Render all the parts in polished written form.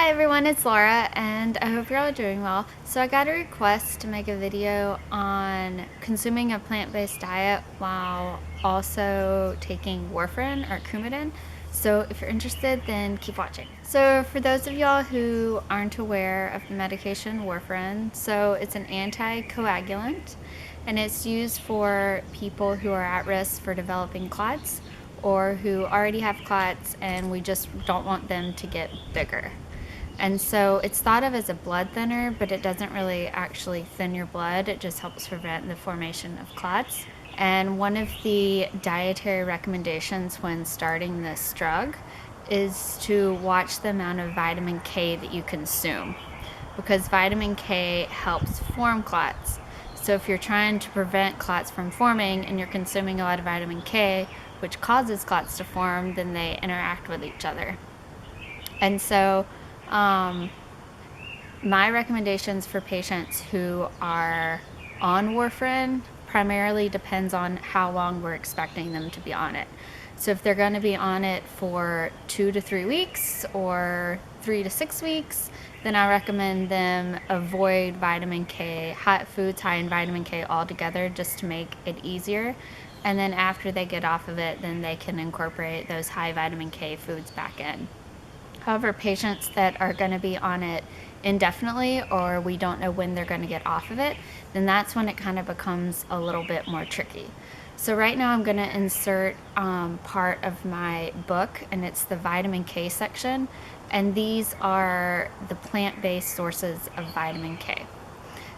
Hi everyone, it's Laura and I hope you're all doing well. So I got a request to make a video on consuming a plant-based diet while also taking warfarin or Coumadin. So if you're interested, then keep watching. So for those of y'all who aren't aware of the medication warfarin, so it's an anticoagulant and it's used for people who are at risk for developing clots or who already have clots and we just don't want them to get bigger. And so it's thought of as a blood thinner, but it doesn't really actually thin your blood. It just helps prevent the formation of clots. And one of the dietary recommendations when starting this drug is to watch the amount of vitamin K that you consume, because vitamin K helps form clots. So if you're trying to prevent clots from forming and you're consuming a lot of vitamin K, which causes clots to form, then they interact with each other. And so my recommendations for patients who are on warfarin primarily depends on how long we're expecting them to be on it. So if they're going to be on it for 2 to 3 weeks or 3 to 6 weeks, then I recommend them avoid vitamin K, hot foods high in vitamin K altogether, just to make it easier. And then after they get off of it, then they can incorporate those high vitamin K foods back in. However, patients that are going to be on it indefinitely, or we don't know when they're going to get off of it, then that's when it kind of becomes a little bit more tricky. So right now I'm going to insert part of my book, and it's the vitamin K section, and these are the plant-based sources of vitamin K.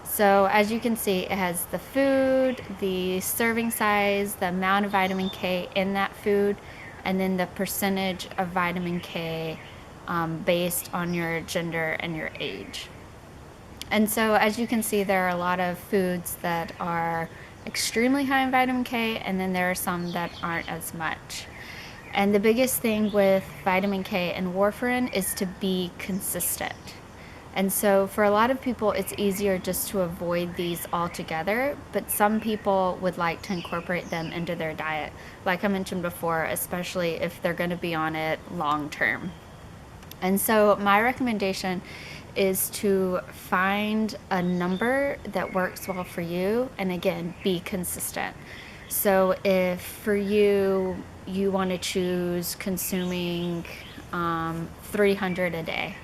So as you can see, it has the food, the serving size, the amount of vitamin K in that food, and then the percentage of vitamin K based on your gender and your age. And so as you can see, there are a lot of foods that are extremely high in vitamin K, and then there are some that aren't as much. And the biggest thing with vitamin K and warfarin is to be consistent. And so for a lot of people, it's easier just to avoid these altogether, but some people would like to incorporate them into their diet, like I mentioned before, especially if they're going to be on it long term. And so my recommendation is to find a number that works well for you, and again, be consistent. So if for you, you want to choose consuming 300 a day,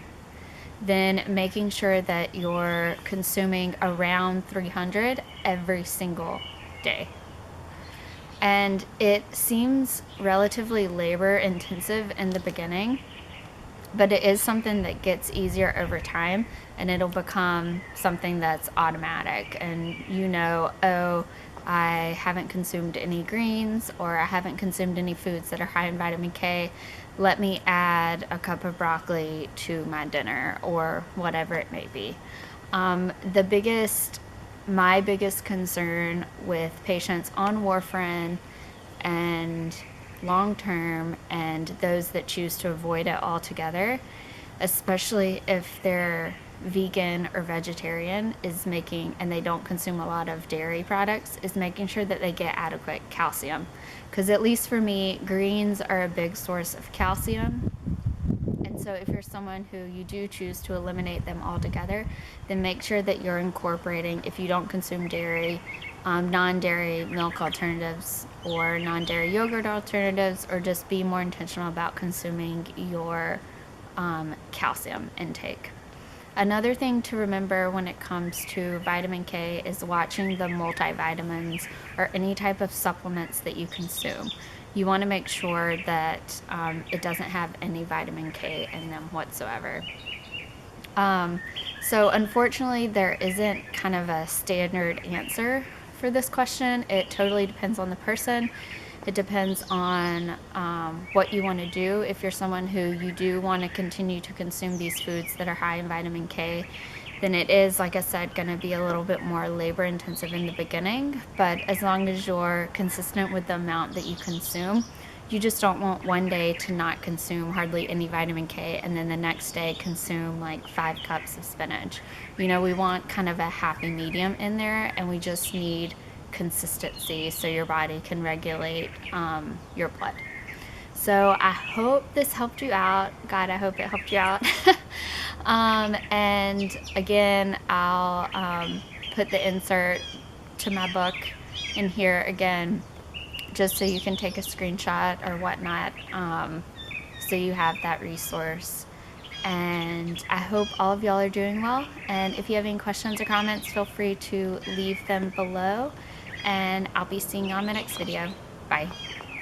then making sure that you're consuming around 300 every single day. And it seems relatively labor intensive in the beginning, but it is something that gets easier over time, and it'll become something that's automatic. And you know, oh, I haven't consumed any greens, or I haven't consumed any foods that are high in vitamin K. Let me add a cup of broccoli to my dinner, or whatever it may be. My biggest concern with patients on warfarin and long-term, and those that choose to avoid it altogether, especially if they're vegan or vegetarian, and they don't consume a lot of dairy products, is making sure that they get adequate calcium. Because at least for me, greens are a big source of calcium. And so if you're someone who you do choose to eliminate them altogether, then make sure that you're incorporating, if you don't consume dairy, non-dairy milk alternatives or non-dairy yogurt alternatives, or just be more intentional about consuming your calcium intake. Another thing to remember when it comes to vitamin K is watching the multivitamins or any type of supplements that you consume. You want to make sure that it doesn't have any vitamin K in them whatsoever. So unfortunately, there isn't kind of a standard answer for this question. It totally depends on the person. It depends on what you want to do. If you're someone who you do want to continue to consume these foods that are high in vitamin K, then it is, like I said, going to be a little bit more labor intensive in the beginning. But as long as you're consistent with the amount that you consume, you just don't want one day to not consume hardly any vitamin K and then the next day consume like 5 cups of spinach. You know, we want kind of a happy medium in there, and we just need consistency so your body can regulate your blood. So I hope this helped you out. God, I hope it helped you out. And again, I'll put the insert to my book in here again, just so you can take a screenshot or whatnot, so you have that resource. And I hope all of y'all are doing well. And if you have any questions or comments, feel free to leave them below. And I'll be seeing you on the next video. Bye.